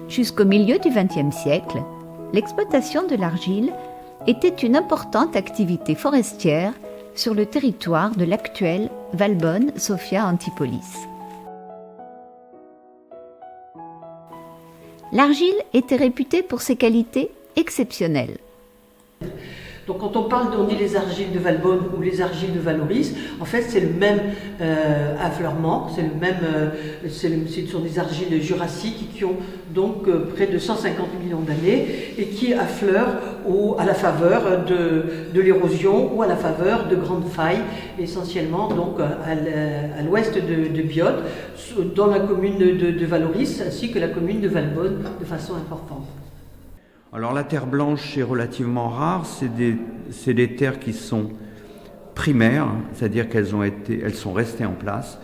Jusqu'au milieu du XXe siècle, l'exploitation de l'argile était une importante activité forestière sur le territoire de l'actuelle Valbonne-Sofia-Antipolis. L'argile était réputée pour ses qualités exceptionnelles. Donc quand on parle, on dit les argiles de Valbonne ou les argiles de Vallauris, en fait c'est le même affleurement, c'est le même, ce sont des argiles jurassiques qui ont donc près de 150 millions d'années et qui affleurent à la faveur de l'érosion ou à la faveur de grandes failles, essentiellement donc à l'ouest de Biot, dans la commune de Vallauris ainsi que la commune de Valbonne de façon importante. Alors la terre blanche est relativement rare, c'est des terres qui sont primaires, c'est-à-dire qu'elles sont restées en place.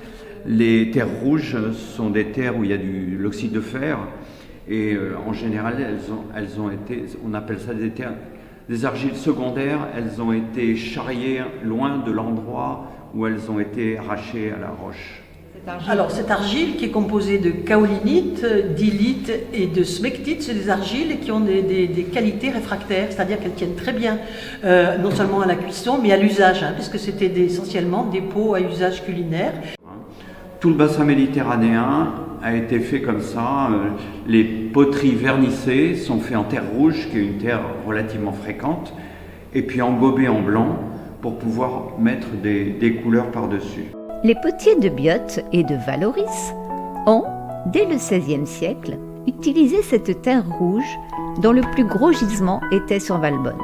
Les terres rouges sont des terres où il y a de l'oxyde de fer et en général elles ont été, on appelle ça des argiles secondaires, elles ont été charriées loin de l'endroit où elles ont été arrachées à la roche. Alors cette argile qui est composée de kaolinite, d'illite et de smectite, c'est des argiles qui ont des qualités réfractaires, c'est-à-dire qu'elles tiennent très bien non seulement à la cuisson mais à l'usage, puisque c'était essentiellement des pots à usage culinaire. Tout le bassin méditerranéen a été fait comme ça. Les poteries vernissées sont faites en terre rouge, qui est une terre relativement fréquente, et puis engobées en blanc pour pouvoir mettre des couleurs par-dessus. Les potiers de Biot et de Vallauris ont, dès le XVIe siècle, utilisé cette terre rouge dont le plus gros gisement était sur Valbonne.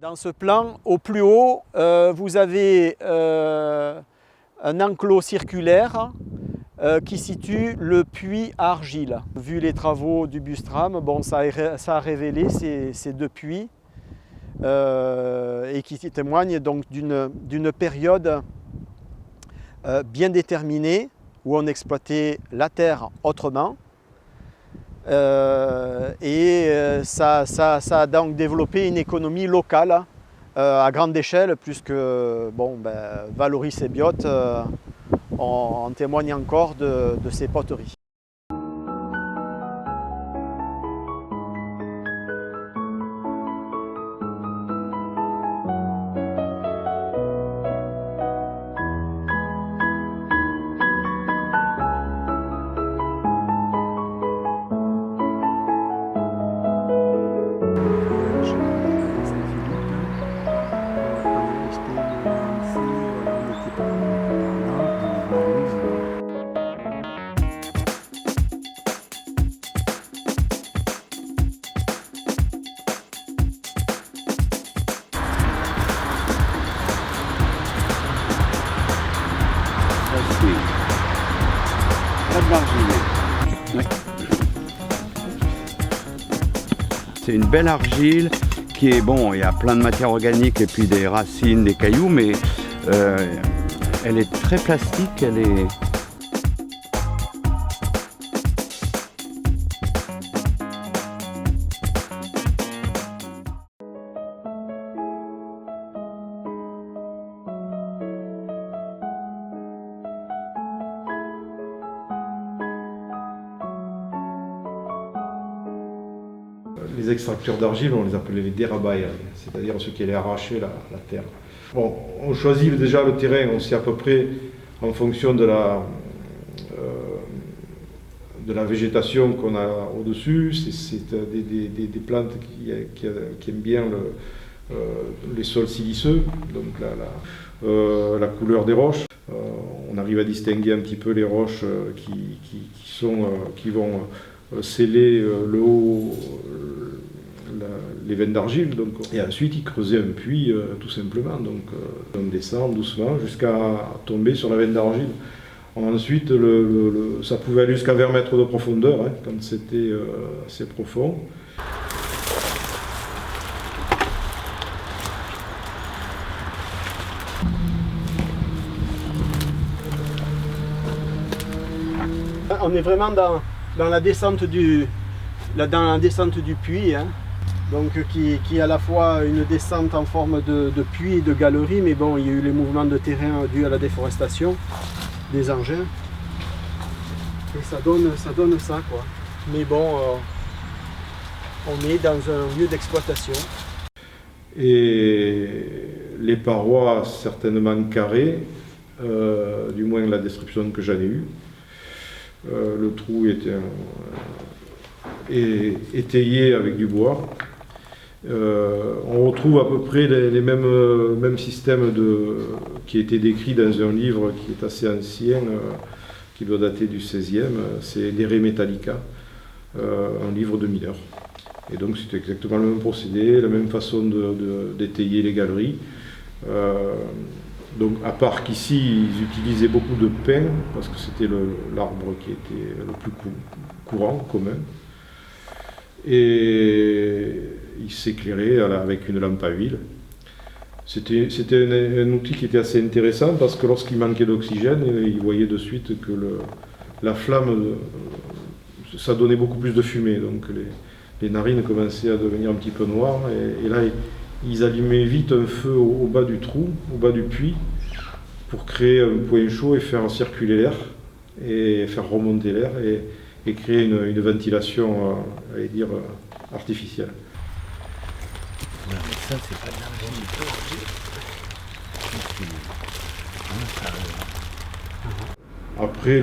Dans ce plan, au plus haut, vous avez un enclos circulaire qui situe le puits à argile. Vu les travaux du Bustram, bon, ça a révélé ces deux puits et qui témoignent donc d'une période bien déterminée où on exploitait la terre autrement. Ça a donc développé une économie locale à grande échelle, puisque Vallauris et Biot en témoignent encore de ces poteries. d'argile. C'est une belle argile qui est, bon, il y a plein de matière organique et puis des racines, des cailloux, mais elle est très plastique, elle est... Les extracteurs d'argile, on les appelait les dérabailleurs, c'est-à-dire ceux qui allaient arracher la terre. Bon, on choisit déjà le terrain, on sait à peu près en fonction de la végétation qu'on a au-dessus. C'est des plantes qui aiment bien les sols siliceux, donc la couleur des roches. On arrive à distinguer un petit peu les roches qui vont sceller le haut, les veines d'argile, et ensuite ils creusaient un puits tout simplement, donc on descend doucement jusqu'à tomber sur la veine d'argile. Ensuite ça pouvait aller jusqu'à 20 mètres de profondeur, hein, quand c'était assez profond. On est vraiment dans la descente du puits, hein. Donc qui est à la fois une descente en forme de puits et de galerie, mais bon, il y a eu les mouvements de terrain dus à la déforestation des engins, et ça donne ça, quoi. Mais bon, on est dans un lieu d'exploitation. Et les parois certainement carrées, du moins la description que j'en ai eue. Le trou était étayé avec du bois. On retrouve à peu près les mêmes systèmes qui étaient décrits dans un livre qui est assez ancien, qui doit dater du XVIe, c'est des Re Metallica, un livre de mineurs. Et donc c'était exactement le même procédé, la même façon d'étayer les galeries. Donc à part qu'ici ils utilisaient beaucoup de pin, parce que c'était l'arbre qui était le plus courant, commun. Et il s'éclairait avec une lampe à huile. C'était un outil qui était assez intéressant parce que lorsqu'il manquait d'oxygène, il voyait de suite que la flamme, ça donnait beaucoup plus de fumée. Donc les narines commençaient à devenir un petit peu noires. Et là, ils allumaient vite un feu au bas du trou, au bas du puits, pour créer un point chaud et faire circuler l'air, et faire remonter l'air, et créer une ventilation, allez dire, artificielle. Ouais, mais ça, c'est pas de l'argile du tout. Après,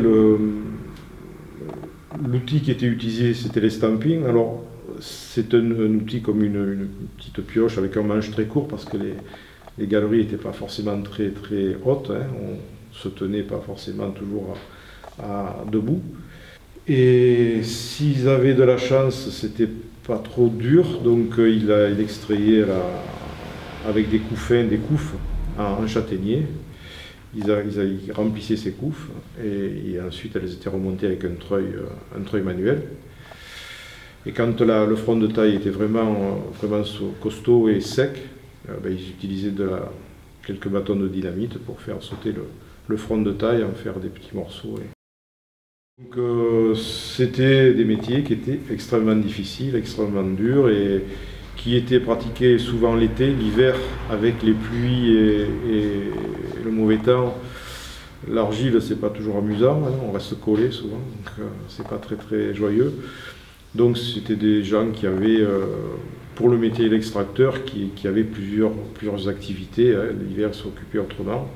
l'outil qui était utilisé, c'était l'estamping. Alors, c'est un outil comme une petite pioche avec un manche très court, parce que les galeries n'étaient pas forcément très, très hautes, hein. On se tenait pas forcément toujours debout. Et s'ils avaient de la chance, c'était pas trop dur, donc il extrayait avec des couffins, des couffes en châtaignier. Ils remplissaient ces couffes, et ensuite elles étaient remontées avec un treuil manuel. Et quand le front de taille était vraiment costaud et sec, ils utilisaient quelques bâtons de dynamite pour faire sauter le front de taille, en faire des petits morceaux. Donc c'était des métiers qui étaient extrêmement difficiles, extrêmement durs, et qui étaient pratiqués souvent l'été, l'hiver, avec les pluies et le mauvais temps. L'argile, c'est pas toujours amusant, hein, on reste collé souvent, donc c'est pas très très joyeux. Donc c'était des gens qui avaient, pour le métier d'extracteur, qui avaient plusieurs activités, hein. L'hiver, ils s'occupaient autrement.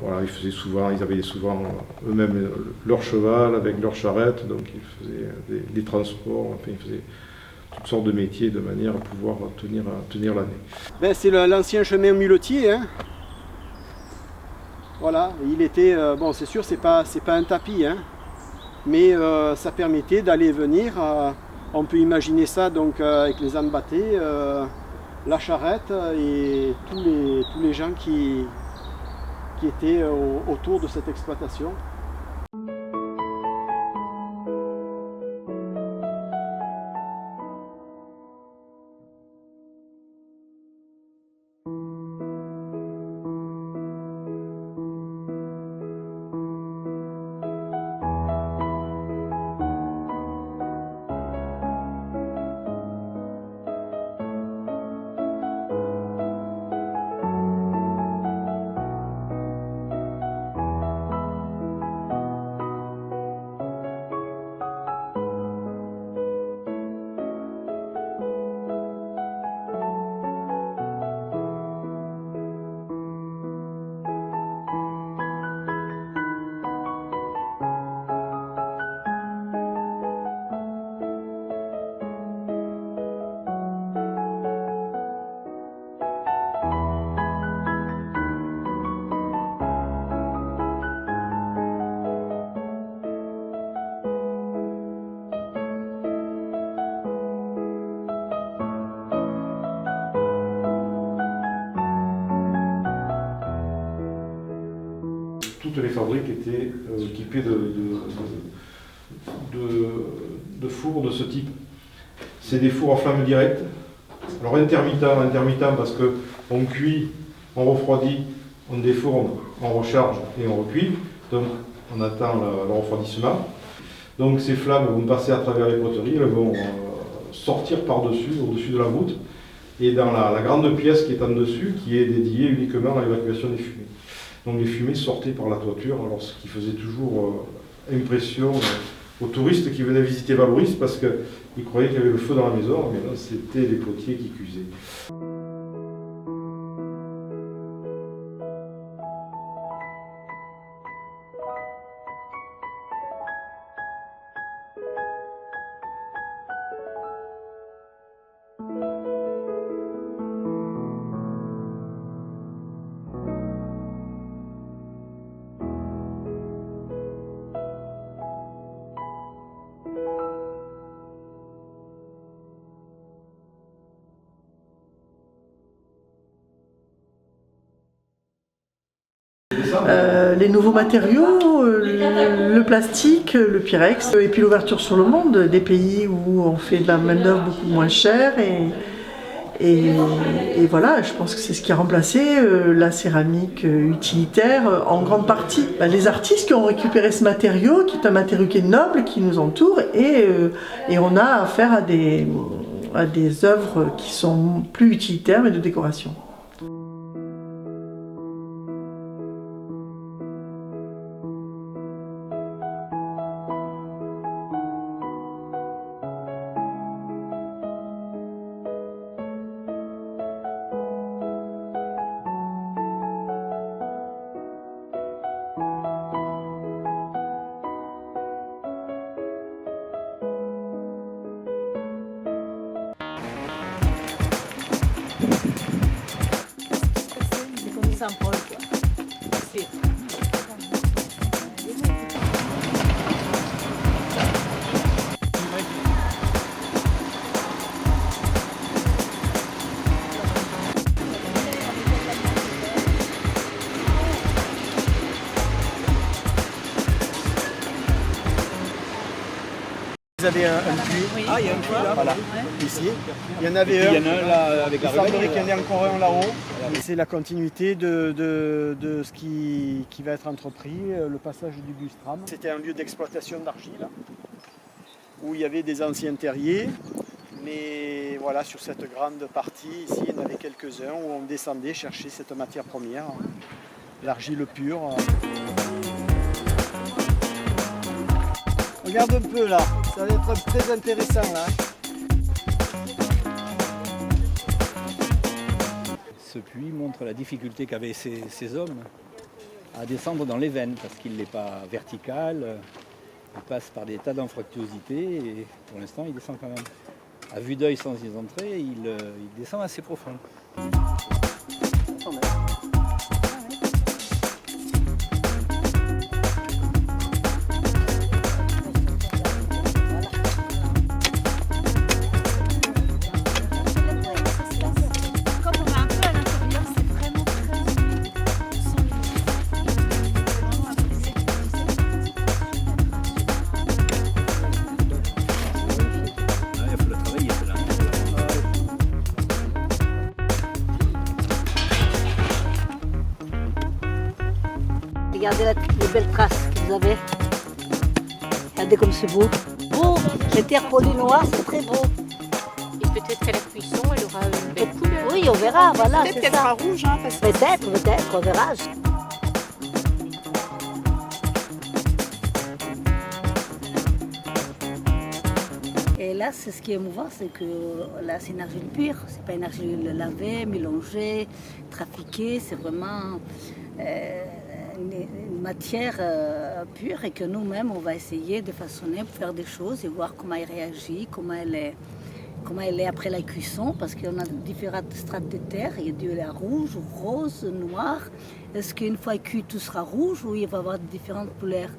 Voilà, ils avaient souvent eux-mêmes leur cheval avec leur charrette, donc ils faisaient des transports, enfin, ils faisaient toutes sortes de métiers de manière à pouvoir tenir l'année. C'est l'ancien chemin muletier, hein. Voilà, il était, bon, c'est sûr, c'est pas un tapis, hein, mais ça permettait d'aller et venir. On peut imaginer ça donc avec les ânes battés, la charrette et tous les gens qui étaient autour de cette exploitation. les fabriques étaient équipées de fours de ce type. C'est des fours à flamme directe. Alors intermittent parce qu'on cuit, on refroidit, on défourne, on recharge et on recuit. Donc on attend le refroidissement. Donc ces flammes vont passer à travers les poteries, elles vont sortir par-dessus, au-dessus de la voûte, et dans la grande pièce qui est en dessus, qui est dédiée uniquement à l'évacuation des fumées. Donc les fumées sortaient par la toiture, alors ce qui faisait toujours impression aux touristes qui venaient visiter Valoris, parce qu'ils croyaient qu'il y avait le feu dans la maison, mais non, c'était les potiers qui cuisaient. Les nouveaux matériaux, le plastique, le pyrex, et puis l'ouverture sur le monde, des pays où on fait de la main-d'œuvre beaucoup moins chère. Et voilà, je pense que c'est ce qui a remplacé la céramique utilitaire en grande partie. Les artistes qui ont récupéré ce matériau, qui est un matériau qui est noble, qui nous entoure, et on a affaire à des œuvres qui sont plus utilitaires mais de décoration. Saint-Paul, quoi. Vous avez un puits. Oui. Ah, il y a un puits là, Voilà. ici. Il y en avait un. Il y en a un là avec la Il semblerait ruelle. qu'il y en ait encore un là-haut. C'est la continuité de ce qui va être entrepris, le passage du bus tram. C'était un lieu d'exploitation d'argile où il y avait des anciens terriers. Mais voilà, sur cette grande partie, ici, il y en avait quelques-uns où on descendait chercher cette matière première, l'argile pure. Regarde un peu là, ça va être très intéressant là. Ce puits montre la difficulté qu'avaient ces hommes à descendre dans les veines parce qu'il n'est pas vertical, il passe par des tas d'infractuosités et pour l'instant il descend quand même. À vue d'œil sans y entrer, il descend assez profond. Regardez les belles traces que vous avez. Regardez comme c'est beau. Beau, les terres polies noires, c'est très beau. Et peut-être qu'à la cuisson, elle aura une belle couleur. Oui, on verra, voilà, Peut-être c'est qu'elle ça. sera rouge, hein, parce que Peut-être, on verra. Et là, c'est ce qui est émouvant, c'est que là, c'est une argile pure. C'est pas une argile lavée, mélangée, trafiquée. C'est vraiment une matière pure et que nous-mêmes, on va essayer de façonner pour faire des choses et voir comment elle réagit, comment elle est après la cuisson, parce qu'on a différentes strates de terre. Il y a du lait rouge, rose, noir. Est-ce qu'une fois cuit, tout sera rouge ou il va y avoir différentes couleurs?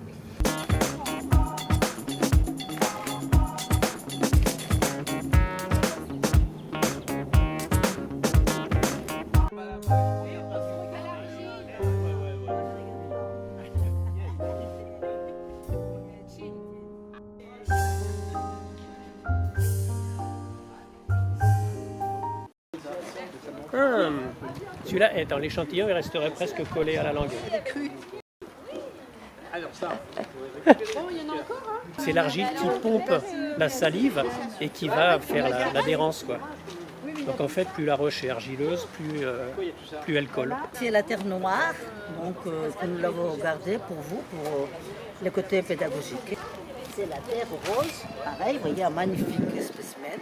Celui-là, dans l'échantillon, il resterait presque collé à la langue. C'est l'argile qui pompe la salive et qui va faire l'adhérence, quoi. Donc en fait, plus la roche est argileuse, plus elle colle. C'est la terre noire, donc que nous l'avons gardée pour vous, pour le côté pédagogique. C'est la terre rose, pareil, vous voyez, un magnifique spécimen.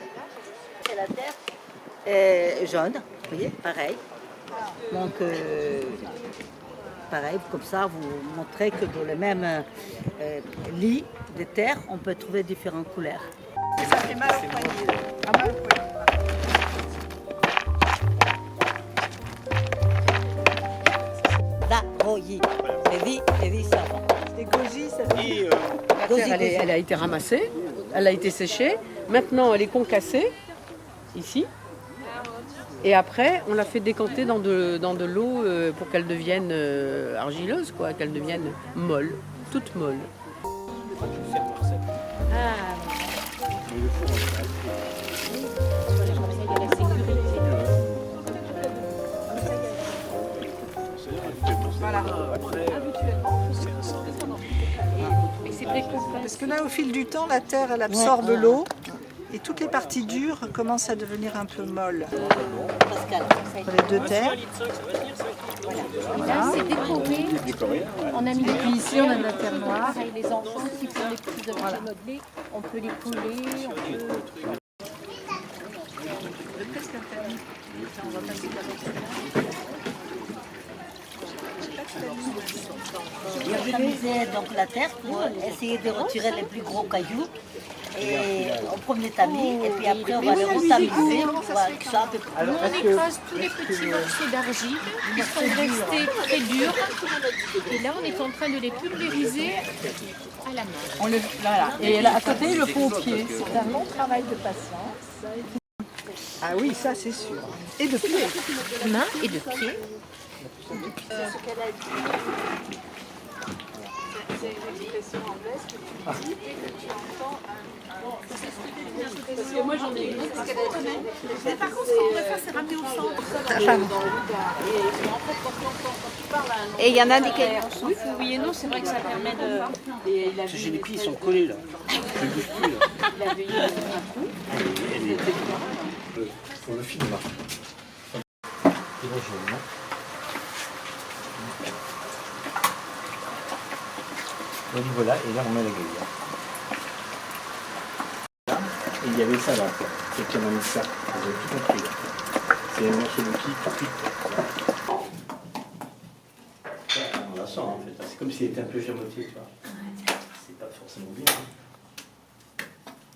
C'est la terre jaune, vous voyez, pareil. Donc, pareil, comme ça, vous montrez que dans le même lit de terre, on peut trouver différentes couleurs. Ça fait mal au poignet. La royi, et ça. Et goji, ça fait... La terre, elle a été ramassée, elle a été séchée. Maintenant, elle est concassée, ici. Et après, on l'a fait décanter dans de l'eau pour qu'elle devienne argileuse, quoi, qu'elle devienne molle, toute molle. Voilà. Parce que là, au fil du temps, la terre, elle absorbe l'eau et toutes les parties dures commencent à devenir un peu molles. Pour les deux terres. Là, c'est décoré. On a mis Et puis ici, on a de la terre noire. pareil, les enfants qui font des petits objets modelés, on peut les coller, on peut... Je vais tamiser donc la terre pour essayer de retirer les plus gros cailloux. Et au premier tamis, et puis après on va les retamiser pour voir que ça un peu plus. Nous, on écrase tous les petits morceaux d'argile qui sont restés très durs. Et là, on est en train de les pulvériser à la main. Voilà. Et là, à côté, le pompier. C'est un long travail de patience. Ah oui, ça c'est sûr. Et de pied. De main et de pied. Parce que moi j'en ai une autre, parce qu'elle a Par contre, ce qu'on va faire, c'est ramener au centre. Et il y en a des oui et non, c'est vrai que ça permet de... J'ai les pieds, ils sont collés là. Je ne bouge plus là. Pour le film là. Au niveau là, et là on met la grille. Et il y avait ça là, et puis on a mis ça. Vous avez tout compris là. C'est un morceau de qui tout cuit. On la sent en fait. C'est comme s'il était un peu germoté, tu vois. C'est pas forcément bien.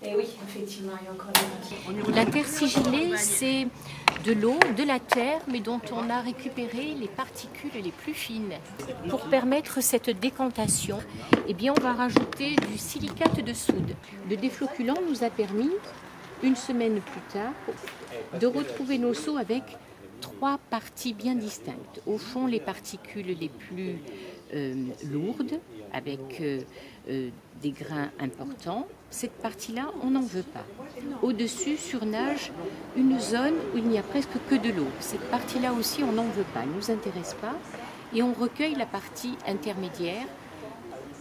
Et oui, effectivement, il y a encore des matières. La terre sigillée, c'est de l'eau, de la terre, mais dont on a récupéré les particules les plus fines. Pour permettre cette décantation, eh bien, on va rajouter du silicate de soude. Le défloculant nous a permis, une semaine plus tard, de retrouver nos seaux avec 3 parties bien distinctes. Au fond, les particules les plus lourdes, avec des grains importants. Cette partie-là, on n'en veut pas. Au-dessus surnage une zone où il n'y a presque que de l'eau. Cette partie-là aussi, on n'en veut pas, elle ne nous intéresse pas. Et on recueille la partie intermédiaire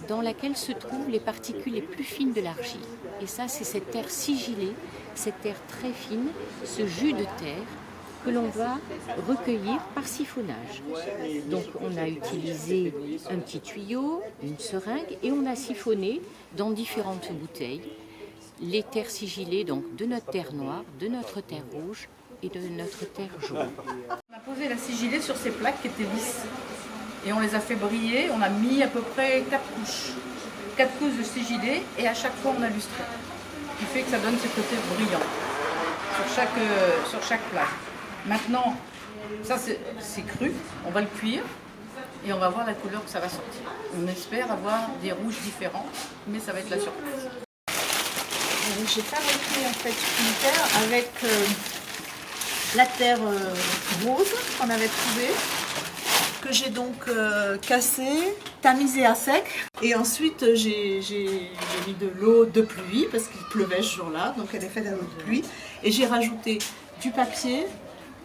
dans laquelle se trouvent les particules les plus fines de l'argile. Et ça, c'est cette terre sigillée, cette terre très fine, ce jus de terre que l'on va recueillir par siphonnage. Donc on a utilisé un petit tuyau, une seringue, et on a siphonné dans différentes bouteilles les terres sigillées, donc de notre terre noire, de notre terre rouge et de notre terre jaune. On a posé la sigillée sur ces plaques qui étaient lisses et on les a fait briller. On a mis à peu près 4 couches. 4 couches de sigillée et à chaque fois on a lustré. Ce qui fait que ça donne ce côté brillant sur chaque plaque. Maintenant, ça c'est cru, on va le cuire et on va voir la couleur que ça va sortir. On espère avoir des rouges différents, mais ça va être la surprise. J'ai fabriqué en fait une terre avec la terre rose qu'on avait trouvée, que j'ai donc cassée, tamisée à sec. Et ensuite j'ai mis de l'eau de pluie parce qu'il pleuvait ce jour-là, donc elle est faite à l'eau de pluie. Et j'ai rajouté du papier,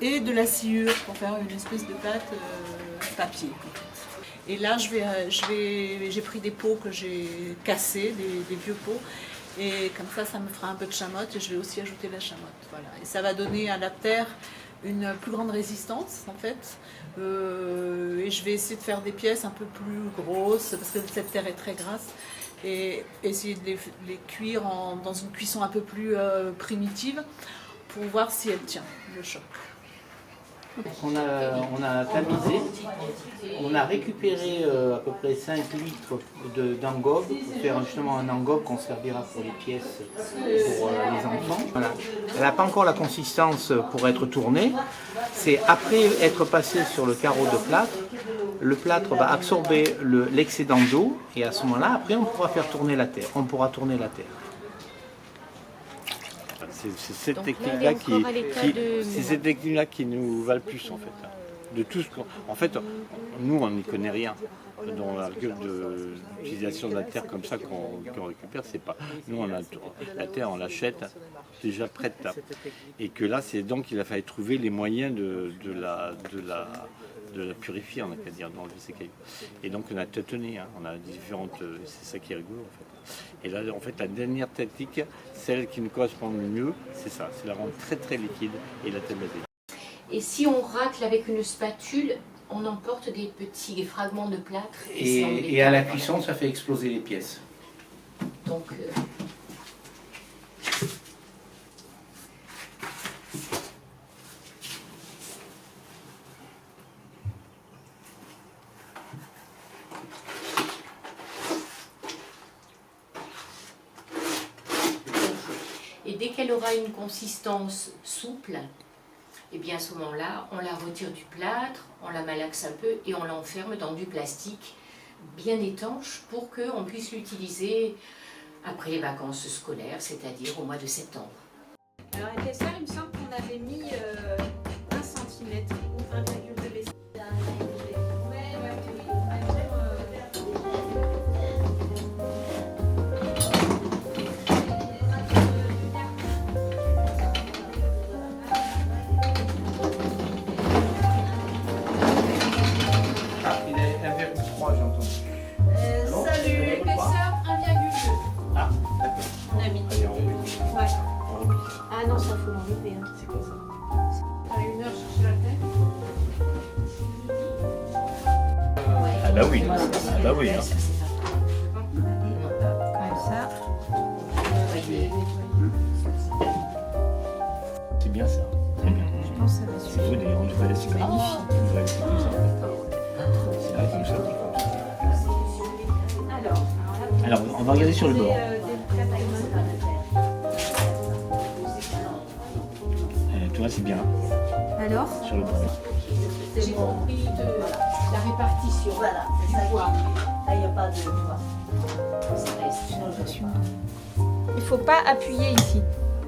et de la sciure pour faire une espèce de pâte papier. Et là, j'ai pris des pots que j'ai cassés, des vieux pots, et comme ça me fera un peu de chamotte, et je vais aussi ajouter la chamotte. Voilà. Et ça va donner à la terre une plus grande résistance, en fait. Et je vais essayer de faire des pièces un peu plus grosses, parce que cette terre est très grasse, et essayer de les cuire dans une cuisson un peu plus primitive, pour voir si elle tient le choc. On a tamisé, on a récupéré à peu près 5 litres d'engobe pour faire justement un engobe qu'on servira pour les pièces pour les enfants. Voilà. Elle n'a pas encore la consistance pour être tournée. C'est après être passé sur le carreau de plâtre, le plâtre va absorber l'excédent d'eau et à ce moment-là, après on pourra faire tourner la terre. On pourra tourner la terre. C'est cette technique-là qui nous va le plus en fait. De tout ce en fait, nous on n'y connaît rien. Dans la l'utilisation de la terre comme ça qu'on récupère, c'est pas. Nous on a la terre, on l'achète déjà prête là. Et que là, c'est donc il a fallu trouver les moyens de la purifier, on a qu'à dire, d'enlever ces cailloux. Et donc on a tâtonné, hein, on a différentes. C'est ça qui est rigolo en fait. Et là, en fait, la dernière technique, celle qui nous correspond le mieux, c'est ça, c'est la rendre très très liquide et la tabasser. Et si on racle avec une spatule, on emporte des petits fragments de plâtre. Et à la cuisson, ça fait exploser les pièces. Donc, et dès qu'elle aura une consistance souple, et bien à ce moment-là, on la retire du plâtre, on la malaxe un peu et on l'enferme dans du plastique bien étanche pour qu'on puisse l'utiliser après les vacances scolaires, c'est-à-dire au mois de septembre. Alors avec ça, il me semble qu'on avait mis 1 cm ou 1,2 cm. Salut, l'épaisseur 1,2. Ah, d'accord. On a mis. Ouais. Ah non, ça faut l'enlever. Hein. C'est quoi ça? À 1 heure chercher la tête. Ah bah oui, ah bah oui. Hein. Comme ça. C'est bien ça. Je pense que ça va C'est suffire. vrai, on devrait laisser comme ça. On devrait laisser comme ça. C'est vrai, comme ça. Alors, on va regarder sur le bord. Tu vois, c'est bien. Alors Sur le bord. J'ai compris de la répartition du poids. Là, il n'y a pas de poids. Ça reste. Il faut pas appuyer ici.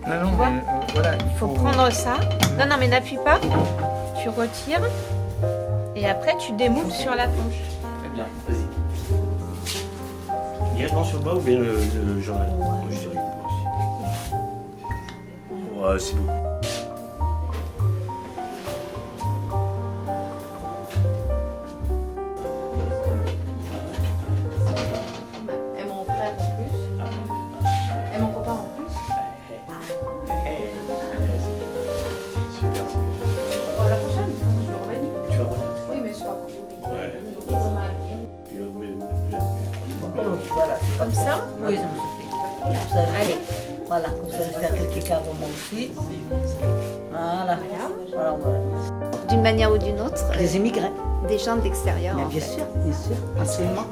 Non, non, vois voilà. Il faut prendre ça. Non, non, mais n'appuie pas. Tu retires. Et après, tu démoufles sur la planche. Très bien, vas-y. Directement sur le bas ou bien le journal? Je dirais le bas aussi. Ouais, c'est bon. Elle m'en prête en plus. Elle m'en prépare en plus. Super. Bon, la prochaine, je vais revenir. Tu vas revenir? Oui, mais je crois que Ouais. Voilà. Comme ça. Oui, ça me suffit. Allez. Voilà, comme ça, je vais faire quelques carreaux moi aussi. Voilà. Voilà, voilà. D'une manière ou d'une autre, Les immigrés. des gens d'extérieur. en Bien fait. sûr, absolument.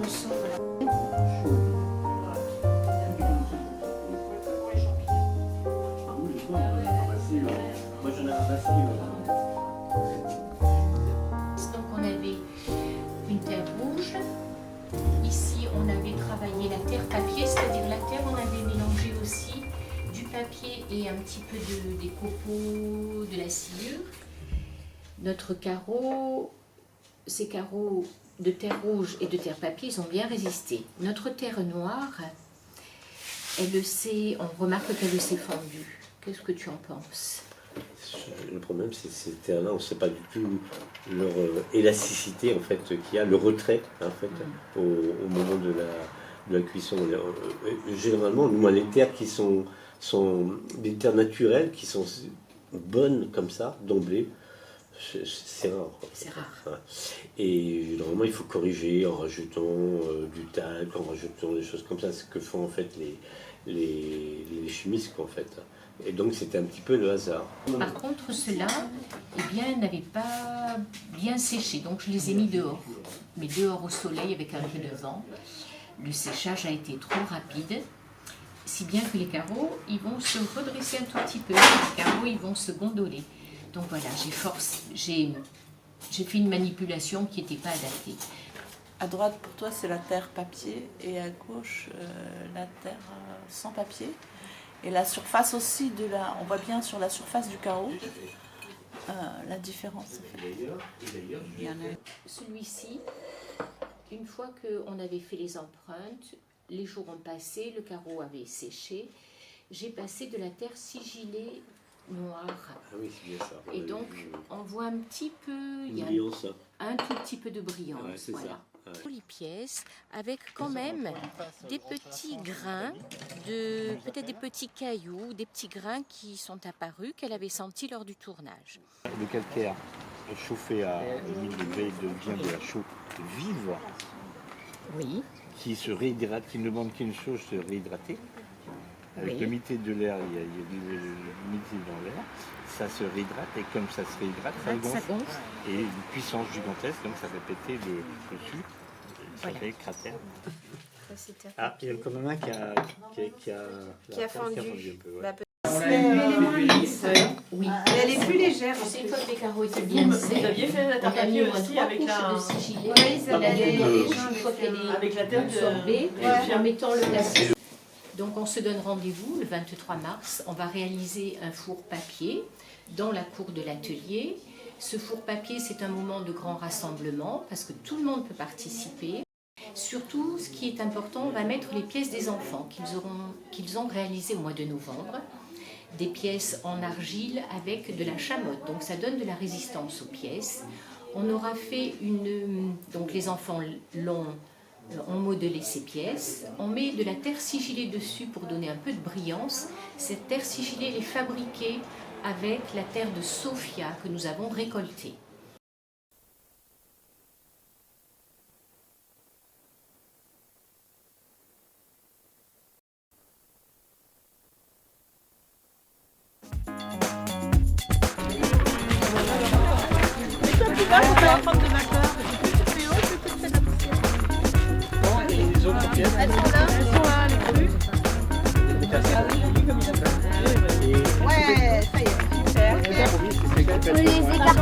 Donc on avait une terre rouge. Ici on avait travaillé la terre papier, c'est-à-dire la terre on avait mélangé aussi du papier et un petit peu des copeaux, de la sciure. Notre carreau, ces carreaux de terre rouge et de terre papier, ils ont bien résisté. Notre terre noire, on remarque qu'elle s'est fendue. Qu'est-ce que tu en penses? Le problème, c'est ces terres-là, on ne sait pas du tout leur élasticité, en fait, qu'il y a, le retrait, en fait, au moment de la cuisson. Généralement, nous, les terres qui sont des terres naturelles, qui sont bonnes comme ça, d'emblée, c'est rare. C'est rare. Ouais. Et normalement, il faut corriger en rajoutant du talc, en rajoutant des choses comme ça, ce que font en fait les chimistes, quoi, en fait. Et donc, c'était un petit peu le hasard. Par contre, ceux-là, eh bien, n'avaient pas bien séché, donc je les ai mis dehors. Mais dehors au soleil avec un peu de vent. Le séchage a été trop rapide, si bien que les carreaux, ils vont se redresser un tout petit peu. Les carreaux, ils vont se gondoler. Donc voilà, j'ai fait une manipulation qui n'était pas adaptée. À droite, pour toi, c'est la terre papier, et à gauche, la terre sans papier. Et la surface aussi, on voit bien sur la surface du carreau la différence. Celui-ci, une fois qu'on avait fait les empreintes, les jours ont passé, le carreau avait séché, j'ai passé de la terre sigillée noire. Ah oui, c'est bien ça. Et donc, on voit un petit peu, il y a un tout petit peu de brillance. Ouais, c'est voilà. ça. Ouais. Les pièces avec quand même des petits grains, peut-être des petits cailloux, des petits grains qui sont apparus qu'elle avait sentis lors du tournage. Le calcaire chauffé à 1000 degrés devient de la chaux vive, oui, qui se réhydrate, qui ne demande qu'une chose, se réhydrater. Avec oui. l'humidité de l'air, il y a de l'humidité dans l'air, ça se réhydrate et comme ça se réhydrate, ça gonfle. Et une puissance gigantesque, donc ça fait péter le sucre, ça fait cratère. Ah, il y a le commun qui a fondu. Un peu, ouais. Oui. Mais elle est plus légère. C'est une fois que les carreaux étaient bien secs. Vous aviez fait la terre papier aussi avec de sigillet. Oui, ça une fois qu'elle est avec la terre absorbée, en mettant le plastique. Donc on se donne rendez-vous le 23 mars. On va réaliser un four papier dans la cour de l'atelier. Ce four papier, c'est un moment de grand rassemblement parce que tout le monde peut participer. Surtout, ce qui est important, on va mettre les pièces des enfants qu'ils ont réalisées au mois de novembre. Des pièces en argile avec de la chamotte, donc ça donne de la résistance aux pièces. On aura fait donc les enfants ont modelé ces pièces. On met de la terre sigillée dessus pour donner un peu de brillance. Cette terre sigillée est fabriquée avec la terre de Sofia que nous avons récoltée. Ouais, ça y est, super. On les écarte.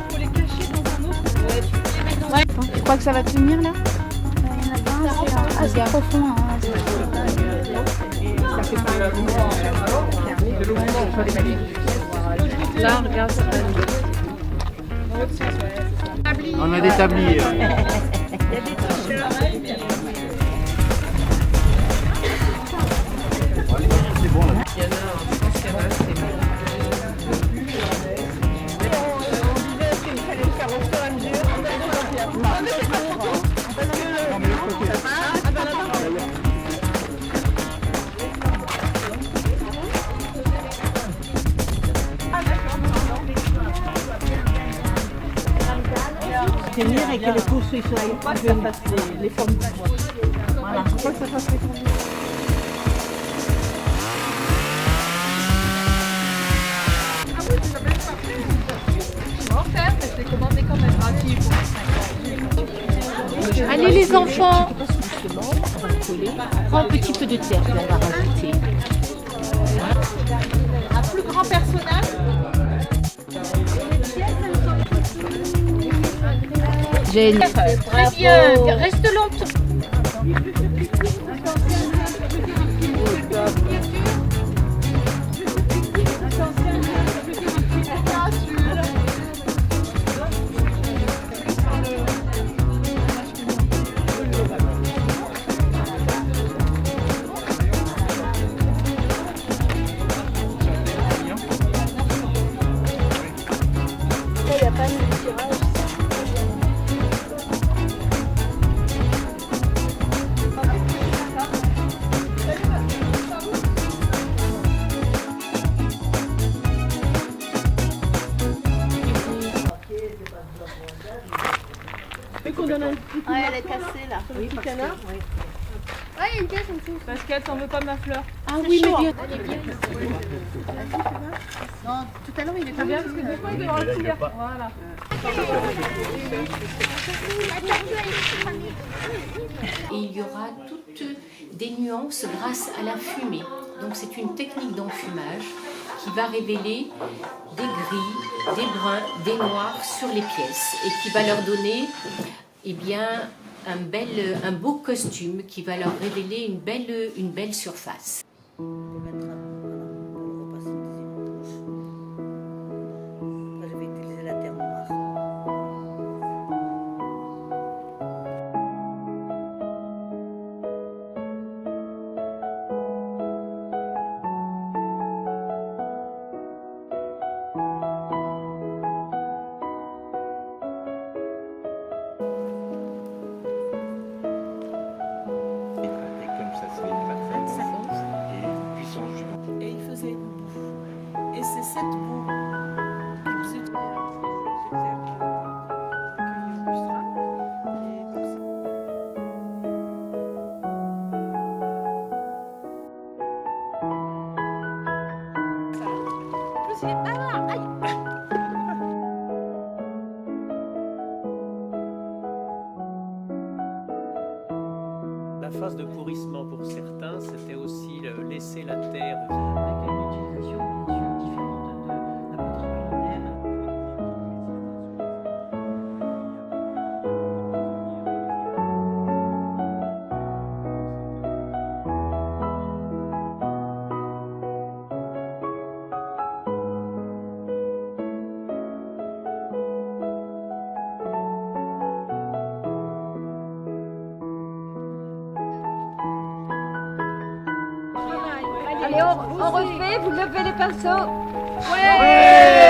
Faut les cacher dans un autre. Tu crois que ça va tenir là? C'est profond. Hein. Là, regarde. On a des tabliers. Tenir et que les courses soient pas que ça fasse les formes du bois. Voilà, faut pas que ça fasse les formes du bois. Ah oui, tu l'as même pas fait. On va en faire, mais je l'ai commandé quand même. Allez les enfants, prends un petit peu de terre qu'on va rajouter. Un plus grand personnage. Génial. Très bien, reste longtemps. elle est cassée là. Oui, petit canard. oui. Ouais, il y a une pièce en dessous. Pascal, t'en veux pas ma fleur? Ah oui, mais bien. Non, tout à l'heure il est bien parce que des fois il doit y avoir la couleur. Voilà. Et il y aura toutes des nuances grâce à la fumée. Donc c'est une technique d'enfumage qui va révéler des gris, des bruns, des noirs sur les pièces et qui va leur donner un beau costume qui va leur révéler une belle surface. Je vais utiliser la terre noire. Et comme ça se réhydrate, ça gonfle. Et une puissance gigantesque. Et il faisait une boue. Et c'est cette boue qu'il faisait. En plus, il est bavard. Aïe. La phase de pourrissement pour certains, c'était aussi laisser la terre. Avec une utilisation bien sûr différente de la poterie culinaire. Allez, on refait, vous levez les pinceaux. Ouais.